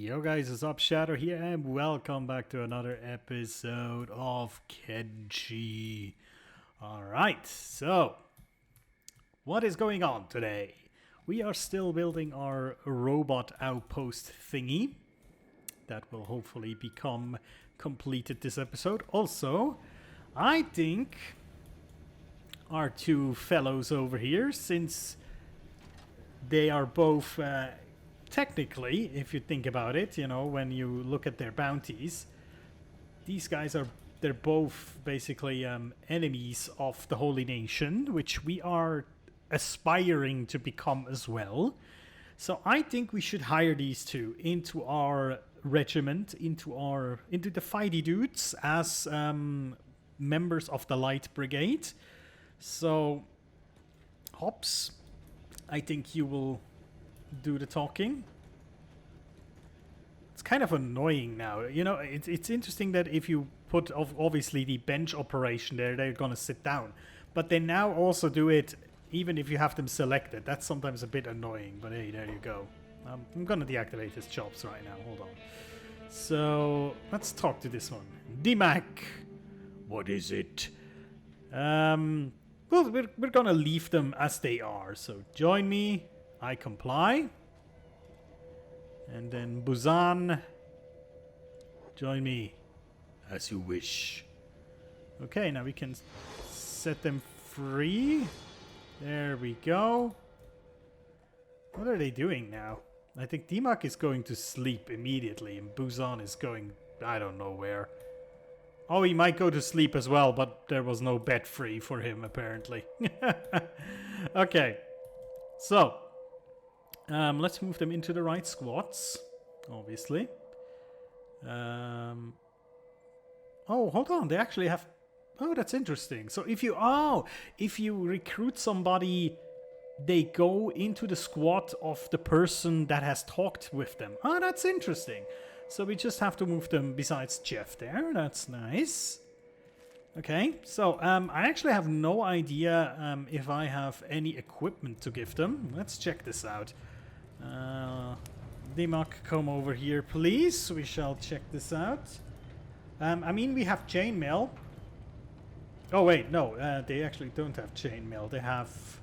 Yo guys, what's up? Shadow here and welcome back to another episode of Kenshi. Alright, so what is going on today? We are still building our robot outpost thingy. That will hopefully become completed this episode. Also, I think our two fellows over here, since they are both technically, if you think about it, you know, when you look at their bounties, these guys they're both basically enemies of the Holy Nation, which we are aspiring to become as well. So I think we should hire these two into our regiment, into the fighty dudes as members of the Light Brigade. So, Hops, I think you will do the talking. It's kind of annoying now. You know, it's interesting that if you put obviously the bench operation there, they're gonna sit down. But they now also do it even if you have them selected. That's sometimes a bit annoying, but hey, there you go. I'm gonna deactivate his jobs right now. Hold on. So, let's talk to this one. D-Mac! What is it? Well, we're gonna leave them as they are. So, join me. I comply. And then Busan, join me as you wish. Okay, now we can set them free. There we go. What are they doing now? I think Dimak is going to sleep immediately and Busan is going, I don't know where. Oh, he might go to sleep as well, but there was no bed free for him apparently. Okay, so let's move them into the right squads, obviously. Oh, hold on. They actually have... Oh, that's interesting. So if you recruit somebody, they go into the squad of the person that has talked with them. Oh, that's interesting. So we just have to move them besides Jeff there. That's nice. Okay, so I actually have no idea if I have any equipment to give them. Let's check this out. Dimak, come over here, please. We shall check this out. I mean, we have chainmail. Oh, wait, no. They actually don't have chainmail. They have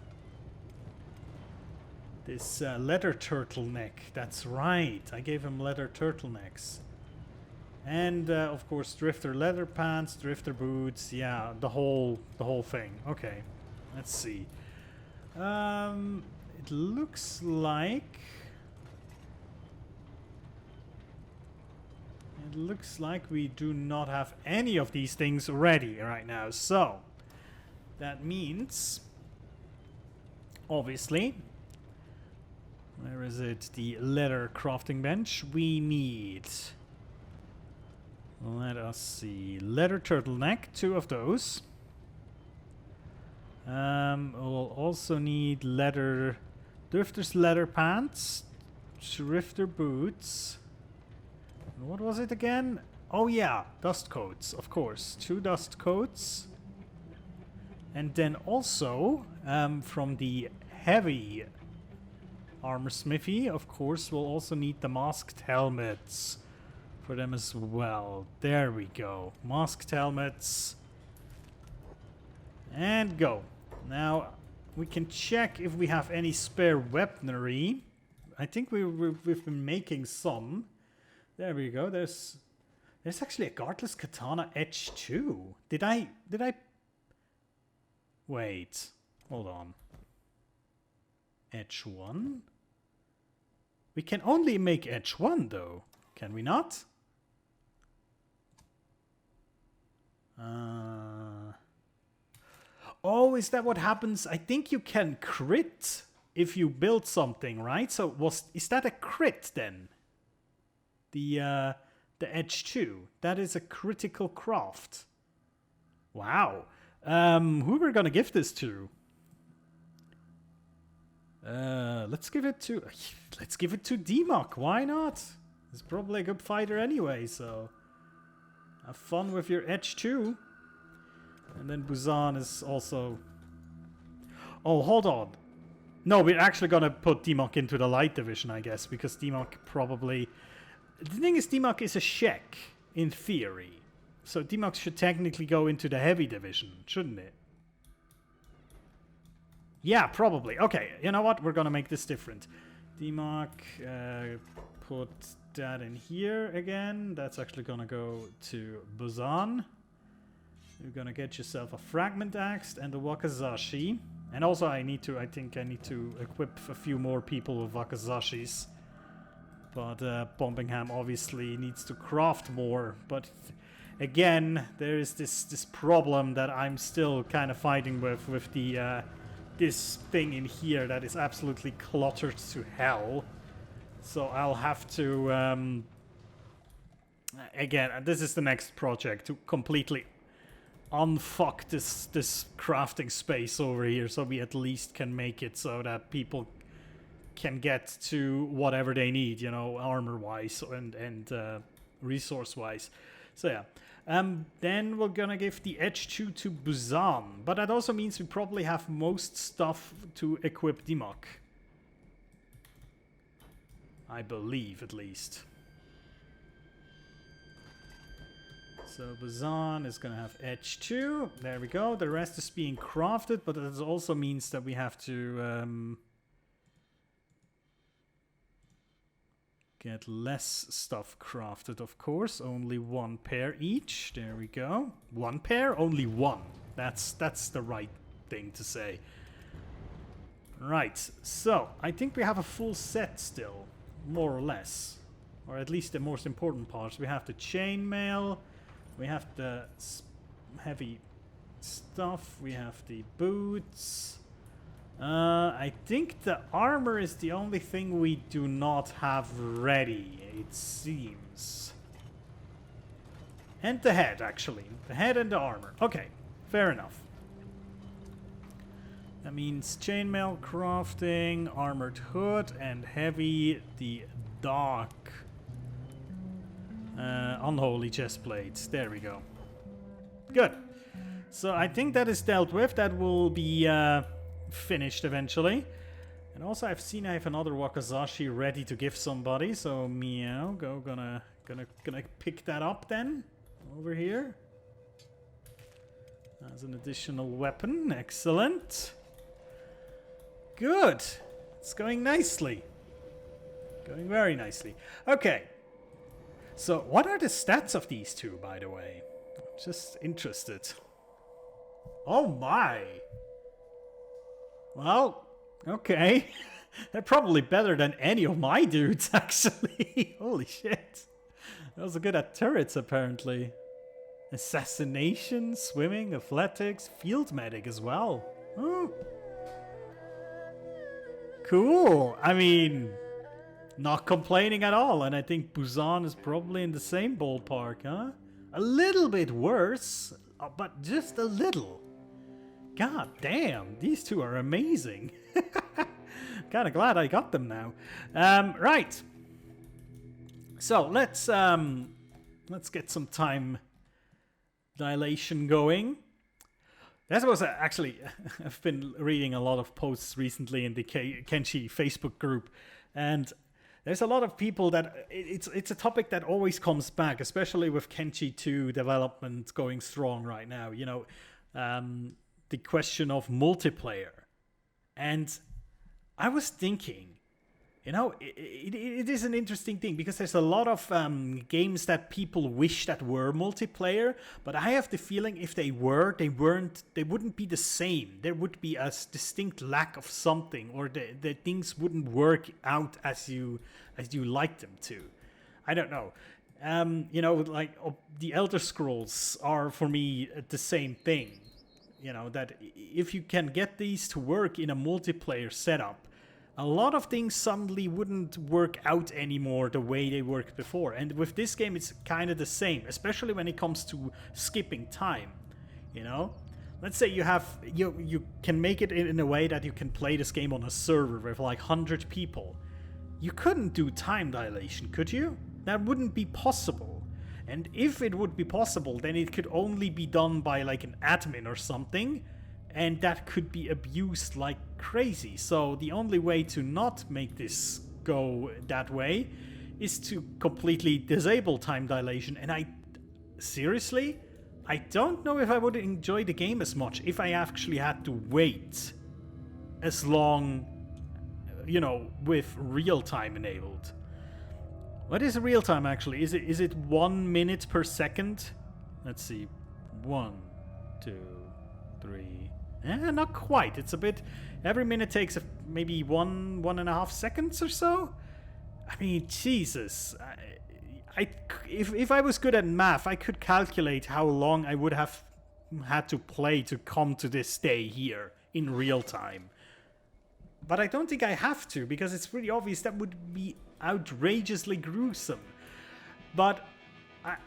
this leather turtleneck. That's right. I gave him leather turtlenecks. And, of course, drifter leather pants, drifter boots. Yeah, the whole thing. Okay, let's see. It looks like... It looks like we do not have any of these things ready right now. So, that means... Obviously... Where is it? The leather crafting bench. We need... Let us see. Leather turtleneck, 2 of those. We'll also need leather... Drifter's leather pants, drifter boots. And what was it again? Oh yeah, dust coats, of course. 2 dust coats. And then also, from the heavy armor smithy, of course, we'll also need the masked helmets for them as well. There we go. Masked helmets. And go. Now... We can check if we have any spare weaponry. I think we've been making some. There we go. There's actually a guardless katana edge too. Did I? Wait. Hold on. Edge 1? We can only make edge 1 though. Can we not? Oh, is that what happens? I think you can crit if you build something, right? So is that a crit then? The edge 2. That is a critical craft. Wow. Who we're gonna give this to? Let's give it to D-Muck. Why not? He's probably a good fighter anyway, so have fun with your edge 2. And then Busan is also... Oh, hold on. No, we're actually gonna put D-Muck into the light division, I guess, because D-Muck probably the thing is, DMUC is a Shek, in theory. So DMUC should technically go into the heavy division, shouldn't it? Yeah, probably. Okay, you know what? We're gonna make this different. DMUC, put that in here again. That's actually gonna go to Busan. You're gonna get yourself a Fragment Axe and a Wakizashi. And also I think I need to equip a few more people with Wakizashis. But Bombingham obviously needs to craft more. But again, there is this problem that I'm still kind of fighting with the this thing in here that is absolutely cluttered to hell. So I'll have to again, this is the next project, to completely unfuck this crafting space over here, so we at least can make it so that people can get to whatever they need, you know, armor wise and resource wise. So yeah. Then we're gonna give the Edge 2 to Busan, but that also means we probably have most stuff to equip DMUC. I believe, at least. So Busan is gonna have Edge 2. There we go. The rest is being crafted, but that also means that we have to get less stuff crafted, of course. Only one pair each. There we go. One pair? Only one. That's the right thing to say. Right. So, I think we have a full set still. More or less. Or at least the most important parts. We have the chainmail. We have the heavy stuff. We have the boots. I think the armor is the only thing we do not have ready, it seems. And the head, actually. The head and the armor. Okay, fair enough. That means chainmail crafting, armored hood, and heavy, the dark unholy chest plates. There we go. Good. So I think that is dealt with. That will be finished eventually. And also I've seen I have another Wakizashi ready to give somebody, so meow, gonna pick that up then over here as an additional weapon. Excellent. Good. It's going nicely. Going very nicely. Okay. So what are the stats of these two, by the way? Just interested. Oh my. Well, okay. They're probably better than any of my dudes, actually. Holy shit. They're also good at turrets, apparently. Assassination, swimming, athletics, field medic as well. Oh. Cool. I mean, not complaining at all. And I think Busan is probably in the same ballpark, huh? A little bit worse, but just a little. God damn, these two are amazing. Kind of glad I got them now. Right. So let's get some time dilation going. That was actually, I've been reading a lot of posts recently in the Kenshi Facebook group, and there's a lot of people that it's a topic that always comes back, especially with Kenshi 2 development going strong right now. You know, the question of multiplayer. And I was thinking, you know, it is an interesting thing because there's a lot of games that people wish that were multiplayer, but I have the feeling if they wouldn't be the same. There would be a distinct lack of something, or the things wouldn't work out as you like them to. I don't know. You know, like the Elder Scrolls are for me the same thing. You know, that if you can get these to work in a multiplayer setup, a lot of things suddenly wouldn't work out anymore the way they worked before. And with this game, it's kind of the same, especially when it comes to skipping time. You know, let's say you can make it in a way that you can play this game on a server with like 100 people. You couldn't do time dilation, could you? That wouldn't be possible. And if it would be possible, then it could only be done by like an admin or something. And that could be abused like crazy. So the only way to not make this go that way is to completely disable time dilation, and seriously, I don't know if I would enjoy the game as much if I actually had to wait as long, you know, with real time enabled. What is real time actually? Is it 1 minute per second? Let's see. 1, 2, 3. Not quite. It's a bit. Every minute takes maybe 1.5 seconds or so. I mean, Jesus. If I was good at math, I could calculate how long I would have had to play to come to this day here in real time. But I don't think I have to, because it's pretty obvious that would be outrageously gruesome. But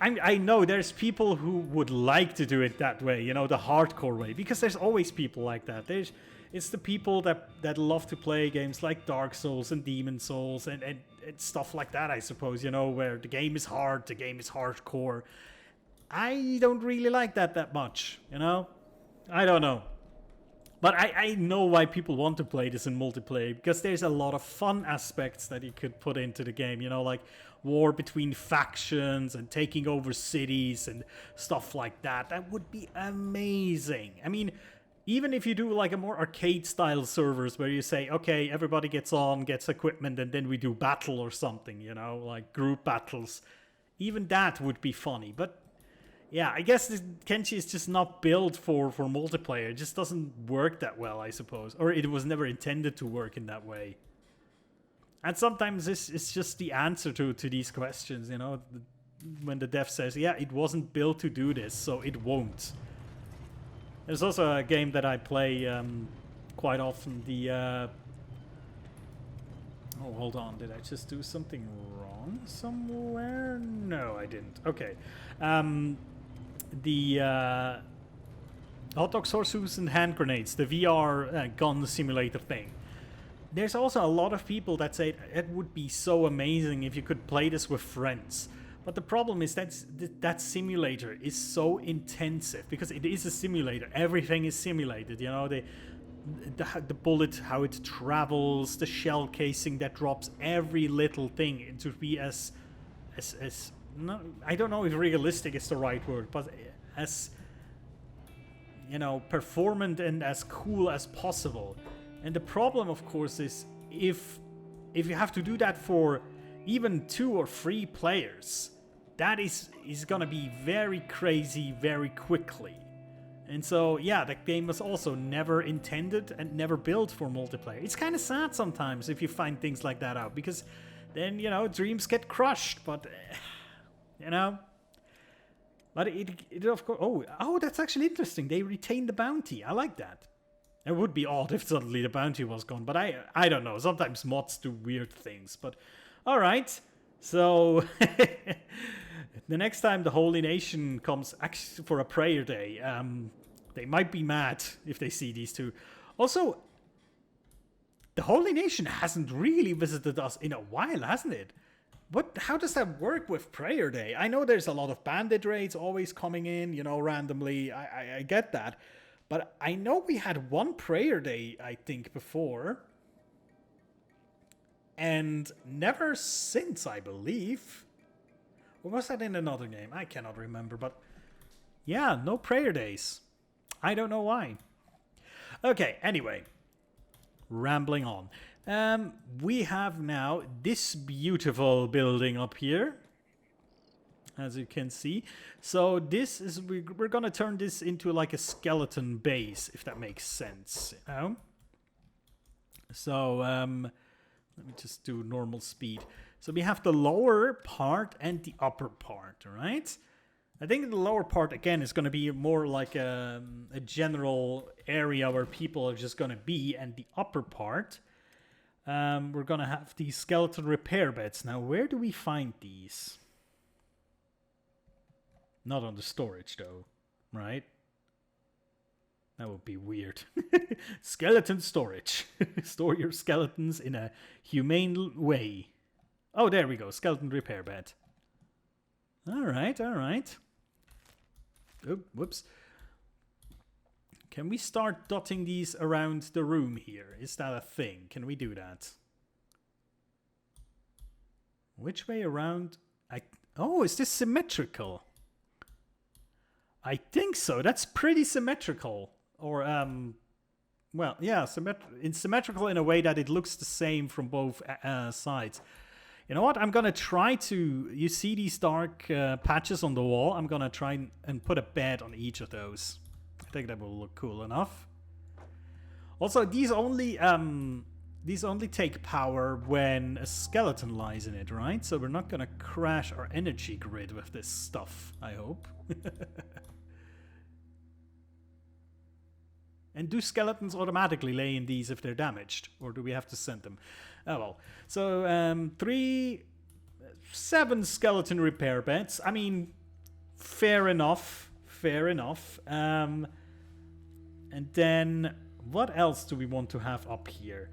I know there's people who would like to do it that way, you know, the hardcore way, because there's always people like that. It's the people that love to play games like Dark Souls and Demon Souls and stuff like that, I suppose, you know, where the game is hard, the game is hardcore. I don't really like that much, you know? I don't know. But I know why people want to play this in multiplayer, because there's a lot of fun aspects that you could put into the game, you know, like war between factions and taking over cities and stuff like that. That would be amazing. I mean, even if you do like a more arcade style servers where you say, okay, everybody gets equipment, and then we do battle or something, you know, like group battles, even that would be funny. But yeah, I guess Kenshi is just not built for multiplayer. It just doesn't work that well, I suppose. Or it was never intended to work in that way. And sometimes this is just the answer to these questions, you know. When the dev says, yeah, it wasn't built to do this, so it won't. There's also a game that I play quite often. Oh, hold on. Did I just do something wrong somewhere? No, I didn't. Okay. The hot dogs, horseshoes, and hand grenades, the VR gun simulator thing. There's also a lot of people that say it would be so amazing if you could play this with friends. But the problem is that simulator is so intensive, because it is a simulator. Everything is simulated, you know, the bullet, how it travels, the shell casing that drops, every little thing to be as no, I don't know if realistic is the right word, but as, you know, performant and as cool as possible. And the problem, of course, is if you have to do that for even 2 or 3 players, that is gonna be very crazy very quickly. And so, yeah, the game was also never intended and never built for multiplayer. It's kind of sad sometimes if you find things like that out, because then, you know, dreams get crushed. But you know, but it of course. Oh, that's actually interesting. They retain the bounty. I like that. It would be odd if suddenly the bounty was gone, but I don't know. Sometimes mods do weird things. But all right, so the next time the Holy Nation comes actually for a prayer day, they might be mad if they see these two. Also, the Holy Nation hasn't really visited us in a while, hasn't it? How does that work with prayer day? I know there's a lot of bandit raids always coming in, you know, randomly. I get that. But I know we had one prayer day, I think, before. And never since, I believe. Or was that in another game? I cannot remember. But yeah, no prayer days. I don't know why. Okay, anyway. Rambling on. We have now this beautiful building up here, as you can see. So this is, we're gonna turn this into like a skeleton base, if that makes sense, you know? So let me just do normal speed. So we have the lower part and the upper part, right? I think the lower part, again, is going to be more like a general area where people are just going to be. And the upper part, we're going to have these skeleton repair beds. Now, where do we find these? Not on the storage, though, right? That would be weird. Skeleton storage. Store your skeletons in a humane way. Oh, there we go. Skeleton repair bed. All right, all right. Oh, whoops. Can we start dotting these around the room here? Is that a thing? Can we do that? Which way around? Oh, is this symmetrical? I think so. That's pretty symmetrical. Or, well, yeah, it's symmetrical in a way that it looks the same from both sides. You know what? I'm going to try to... You see these dark patches on the wall? I'm going to try and put a bed on each of those. I think that will look cool enough. Also, these only take power when a skeleton lies in it, right? So we're not going to crash our energy grid with this stuff, I hope. And do skeletons automatically lay in these if they're damaged? Or do we have to send them? Oh well. So, 7 skeleton repair beds. I mean, fair enough. Fair enough. And then, what else do we want to have up here?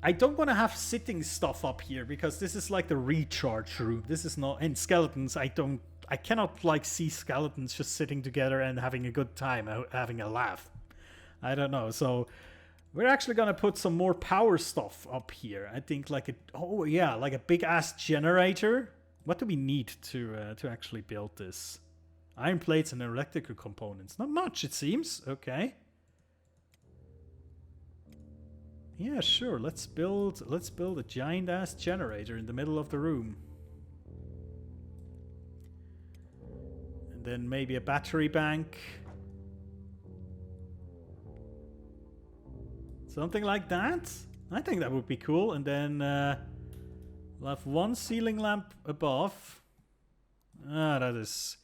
I don't want to have sitting stuff up here, because this is like the recharge room. This is not... And skeletons, I cannot, like, see skeletons just sitting together and having a good time, having a laugh. I don't know. So we're actually gonna put some more power stuff up here. I think like like a big ass generator. What do we need to actually build this? Iron plates and electrical components. Not much, it seems. Okay. Yeah, sure. Let's build a giant ass generator in the middle of the room. And then maybe a battery bank. Something like that? I think that would be cool. And then we'll have one ceiling lamp above. That is...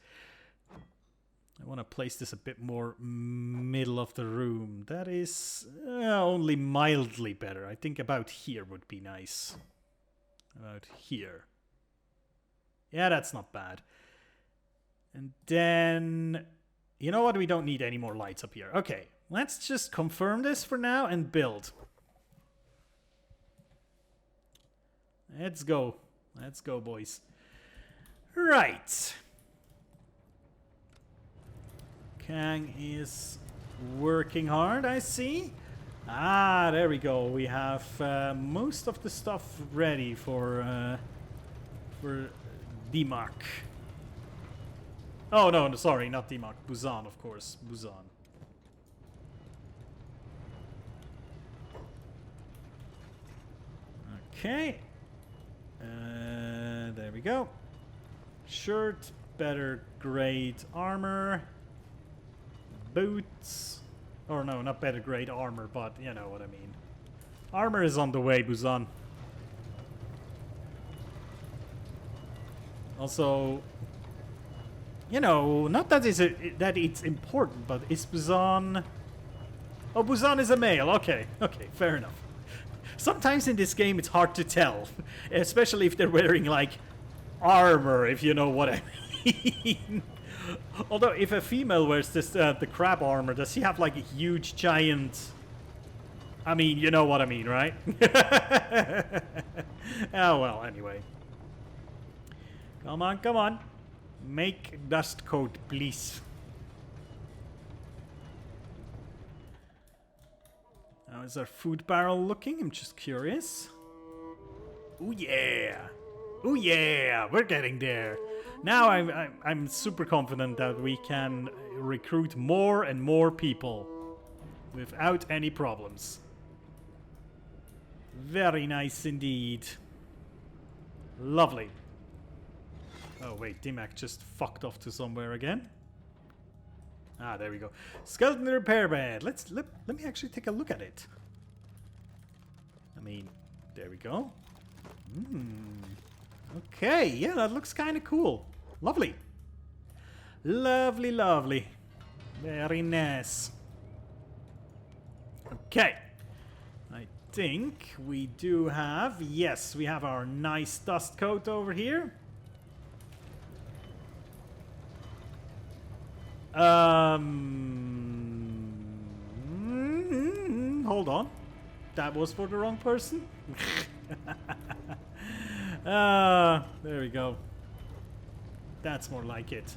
I want to place this a bit more middle of the room. That is only mildly better. I think about here would be nice. About here. Yeah, that's not bad. And then... You know what? We don't need any more lights up here. Okay. Let's just confirm this for now and build. Let's go. Let's go, boys. Right. Kang is working hard, I see. Ah, there we go. We have most of the stuff ready for Dimak. Oh, no, sorry, not Dimak. Busan, of course. Busan. Okay. There we go. Shirt, better grade armor. Boots. Or no, not better grade armor, but you know what I mean. Armor is on the way, Busan. Also, you know, not that it's important, but is Busan... Oh, Busan is a male. Okay, okay, fair enough. Sometimes in this game it's hard to tell, especially if they're wearing like armor, if you know what I mean. Although if a female wears this the crab armor, does she have like a huge giant... I mean, you know what I mean, right? Oh well, anyway. Come on, come on. Make dust coat, please. How is our food barrel looking? I'm just curious. Oh yeah! Oh yeah! We're getting there. Now I'm super confident that we can recruit more and more people without any problems. Very nice indeed. Lovely. Oh wait, Dimak just fucked off to somewhere again. Ah, there we go. Skeleton repair bed. Let me actually take a look at it. I mean, there we go. Okay, yeah, that looks kind of cool. Lovely. Lovely, lovely. Very nice. Okay. I think we do have... Yes, we have our nice dust coat over here. Hold on. That was for the wrong person? There we go. That's more like it.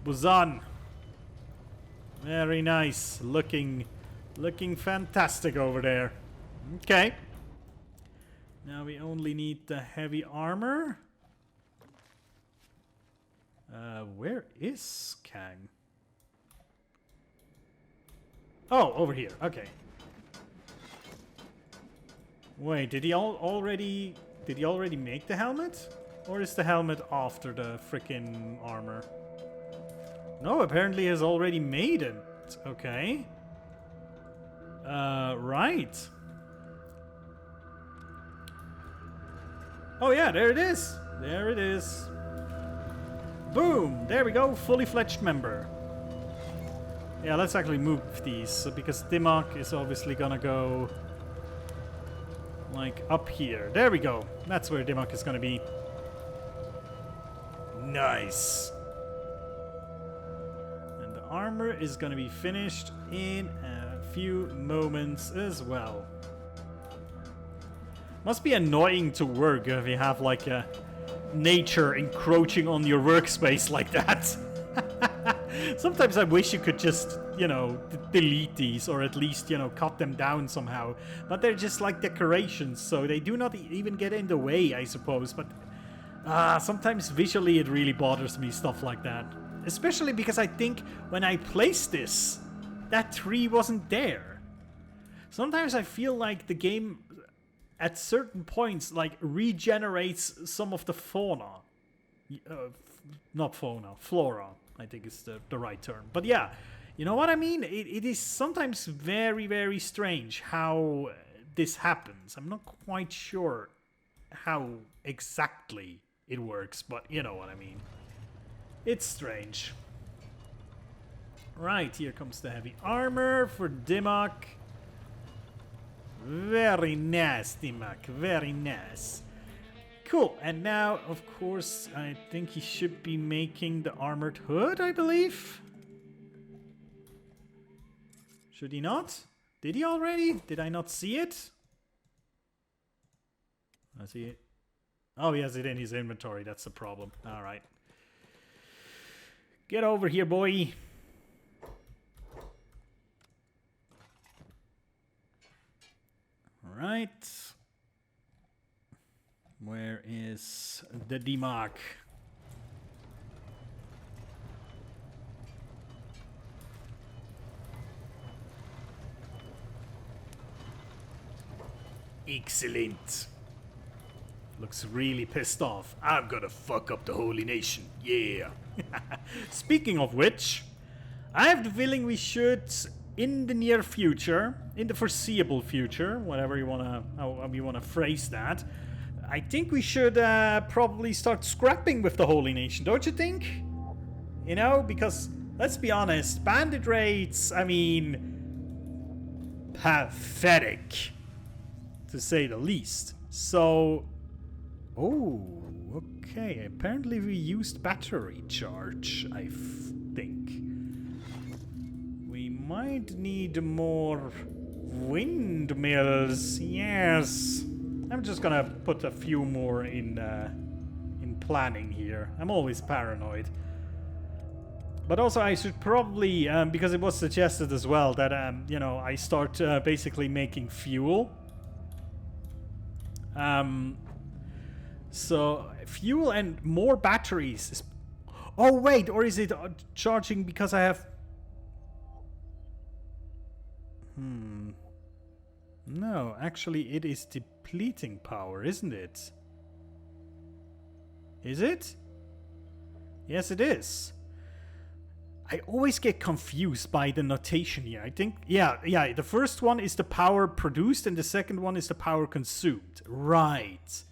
Busan. Very nice. Looking fantastic over there. Okay. Now we only need the heavy armor. Where is Kang? Oh, over here. Okay. Wait, did he already make the helmet? Or is the helmet after the frickin' armor? No, apparently he has already made it. Okay. Right. Oh yeah, there it is. There it is. Boom! There we go, fully fledged member. Yeah, let's actually move these, because Dimmock is obviously gonna go like up here. There we go. That's where Dimmock is gonna be. Nice. And the armor is gonna be finished in a few moments as well. Must be annoying to work if you have like a nature encroaching on your workspace like that. Sometimes I wish you could just, you know, delete these or at least, you know, cut them down somehow. But they're just like decorations, so they do not even get in the way, I suppose. But sometimes visually it really bothers me, stuff like that. Especially because I think when I placed this, that tree wasn't there. Sometimes I feel like the game at certain points like regenerates some of the fauna. Not fauna, flora, I think is the right term. But yeah, you know what I mean? It is sometimes very, very strange how this happens. I'm not quite sure how exactly it works, but you know what I mean. It's strange. Right, here comes the heavy armor for Dimmock. Very nice, Dimmock. Very nice. Cool. And now, of course, I think he should be making the armored hood, I believe. Should he not? Did he already? Did I not see it? I see it. Oh, he has it in his inventory. That's the problem. All right. Get over here, boy. Right. Where is the Dimmock? Excellent. Looks really pissed off. I'm gonna fuck up the Holy Nation. Yeah. Speaking of which, I have the feeling we should, in the near future, in the foreseeable future, whatever you wanna, how you wanna phrase that, I think we should probably start scrapping with the Holy Nation, don't you think? You know, because let's be honest, bandit raids, I mean, pathetic, to say the least. So, oh, okay. Apparently we used battery charge, I think. We might need more windmills. Yes. I'm just gonna put a few more in planning here. I'm always paranoid. But also I should probably, because it was suggested as well that, you know, I start basically making fuel. So fuel and more batteries. Oh wait, or is it charging because I have? No, actually it is depleting power, isn't it? Is it? Yes, it is. I always get confused by the notation here. I think, yeah, the first one is the power produced and the second one is the power consumed. Right.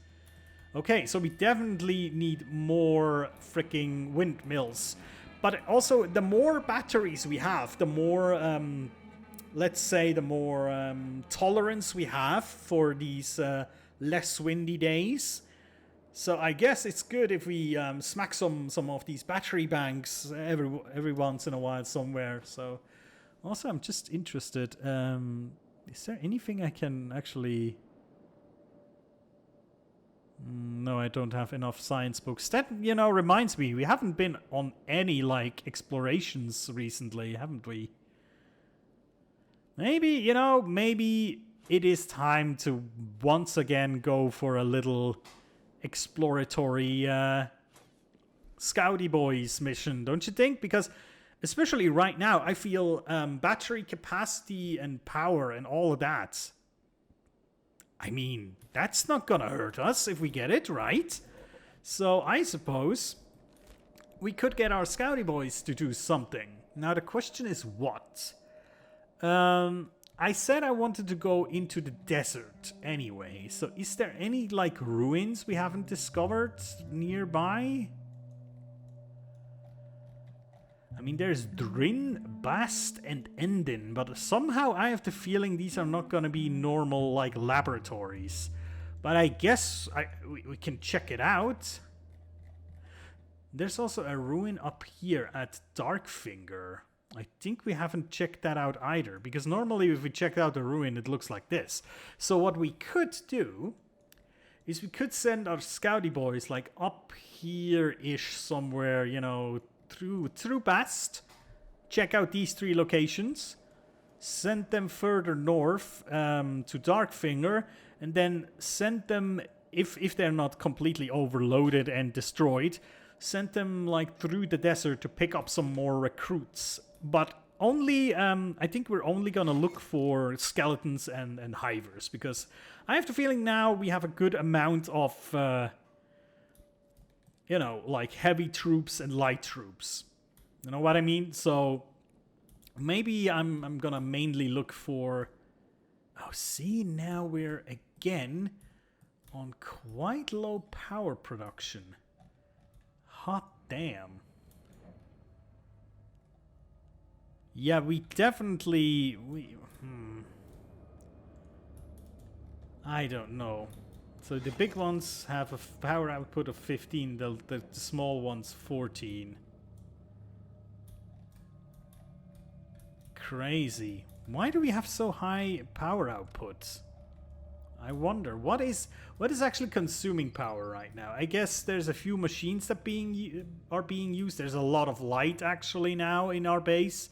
Okay, so we definitely need more freaking windmills. But also, the more batteries we have, the more, let's say, the more tolerance we have for these less windy days. So I guess it's good if we smack some of these battery banks every once in a while somewhere. So also I'm just interested, is there anything I can actually... No, I don't have enough science books. That, you know, reminds me, we haven't been on any, like, explorations recently, haven't we? Maybe, you know, maybe it is time to once again go for a little exploratory Scouty Boys mission, don't you think? Because especially right now, I feel battery capacity and power and all of that. I mean, that's not gonna hurt us if we get it, right? So I suppose we could get our Scouty Boys to do something. Now the question is what? I said I wanted to go into the desert anyway. So is there any like ruins we haven't discovered nearby? I mean, there's Drin, Bast, and Endin, but somehow I have the feeling these are not gonna be normal like laboratories. But I guess we can check it out. There's also a ruin up here at Darkfinger. I think we haven't checked that out either, because normally if we check out a ruin, it looks like this. So what we could do is we could send our Scouty Boys like up here-ish somewhere, you know, through Bast, check out these 3 locations, send them further north to Darkfinger, and then send them, if they're not completely overloaded and destroyed, send them like through the desert to pick up some more recruits. But only, I think we're only gonna look for skeletons and hivers, because I have the feeling now we have a good amount of, you know, like heavy troops and light troops. You know what I mean? So maybe I'm gonna mainly look for... Oh, see, now we're again on quite low power production. Hot damn. Yeah, we definitely... I don't know. So the big ones have a power output of 15, the small ones 14. Crazy. Why do we have so high power output? I wonder, what is actually consuming power right now? I guess there's a few machines that are being used. There's a lot of light actually now in our base.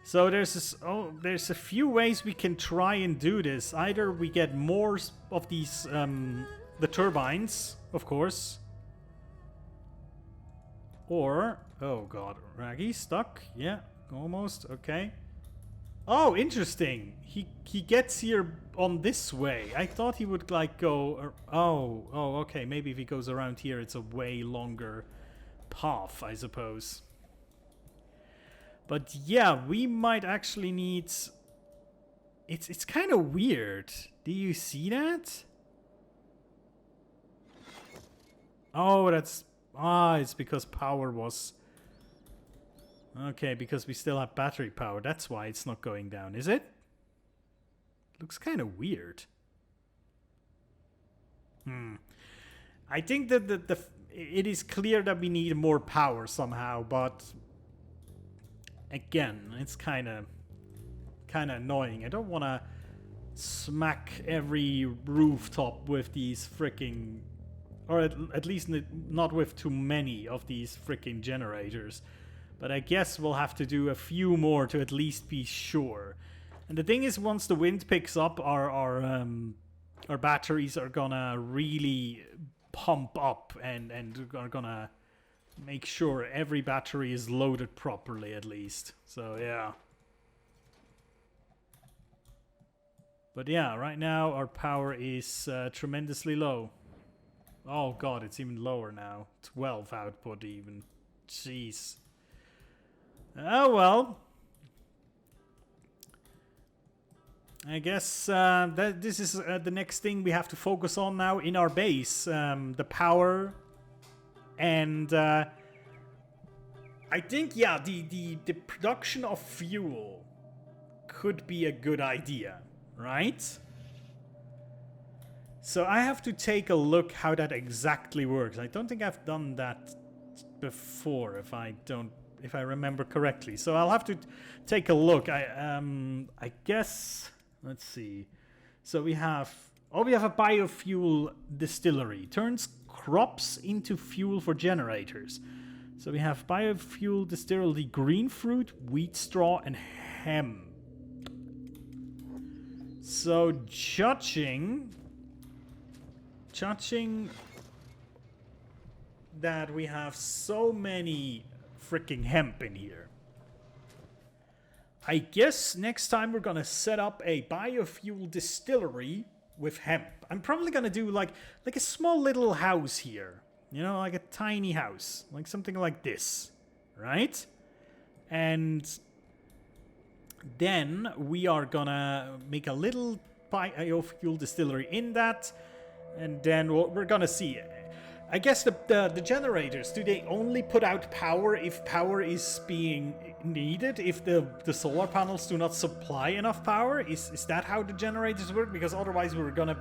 So there's a few ways we can try and do this. Either we get more of these the turbines, of course. Or oh god, Raggy's stuck. Yeah, almost. Okay. Oh, interesting. He gets here on this way. I thought he would like go. Oh, okay. Maybe if he goes around here, it's a way longer path, I suppose. But yeah, we might actually need... It's kind of weird. Do you see that? Oh, that's... it's because power was... Okay, because we still have battery power. That's why it's not going down, is it? Looks kind of weird. I think that it is clear that we need more power somehow, but... Again, it's kind of annoying. I don't want to smack every rooftop with these freaking... Or at least not with too many of these freaking generators. But I guess we'll have to do a few more to at least be sure. And the thing is, once the wind picks up, our batteries are gonna really pump up and are gonna make sure every battery is loaded properly at least. So yeah. But yeah, right now our power is tremendously low. Oh god, it's even lower now. 12 output even. Jeez. Oh well. I guess that this is the next thing we have to focus on now in our base. The power. And I think, yeah, the production of fuel could be a good idea, right? So I have to take a look how that exactly works. I don't think I've done that before, if I remember correctly. So I'll have to take a look. I guess, let's see. So we have a biofuel distillery. Turns crops into fuel for generators. So we have biofuel distillery, green fruit, wheat straw, and hemp. So judging that we have so many freaking hemp in here, I guess next time we're gonna set up a biofuel distillery with hemp. I'm probably gonna do like a small little house here. You know, like a tiny house. Like something like this. Right? And then we are gonna make a little biofuel distillery in that. And then we're gonna see. I guess the generators, do they only put out power if power is being needed? If the solar panels do not supply enough power? Is that how the generators work? Because otherwise we're gonna,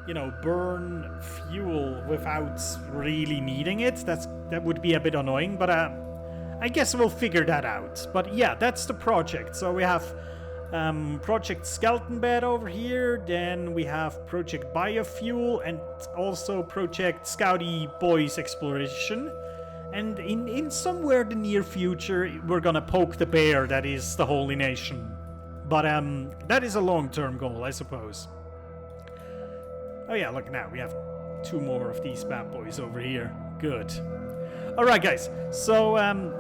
you know, burn fuel without really needing it. That would be a bit annoying, but I guess we'll figure that out. But yeah, that's the project. So we have Project Skeleton Bed over here, then we have Project Biofuel, and also Project Scouty Boys Exploration. And in somewhere the near future, we're gonna poke the bear that is the Holy Nation. But that is a long-term goal, I suppose. Oh yeah, look now, we have 2 more of these bad boys over here. Good. Alright guys, so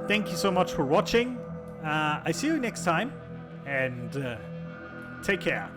thank you so much for watching. I see you next time. And take care.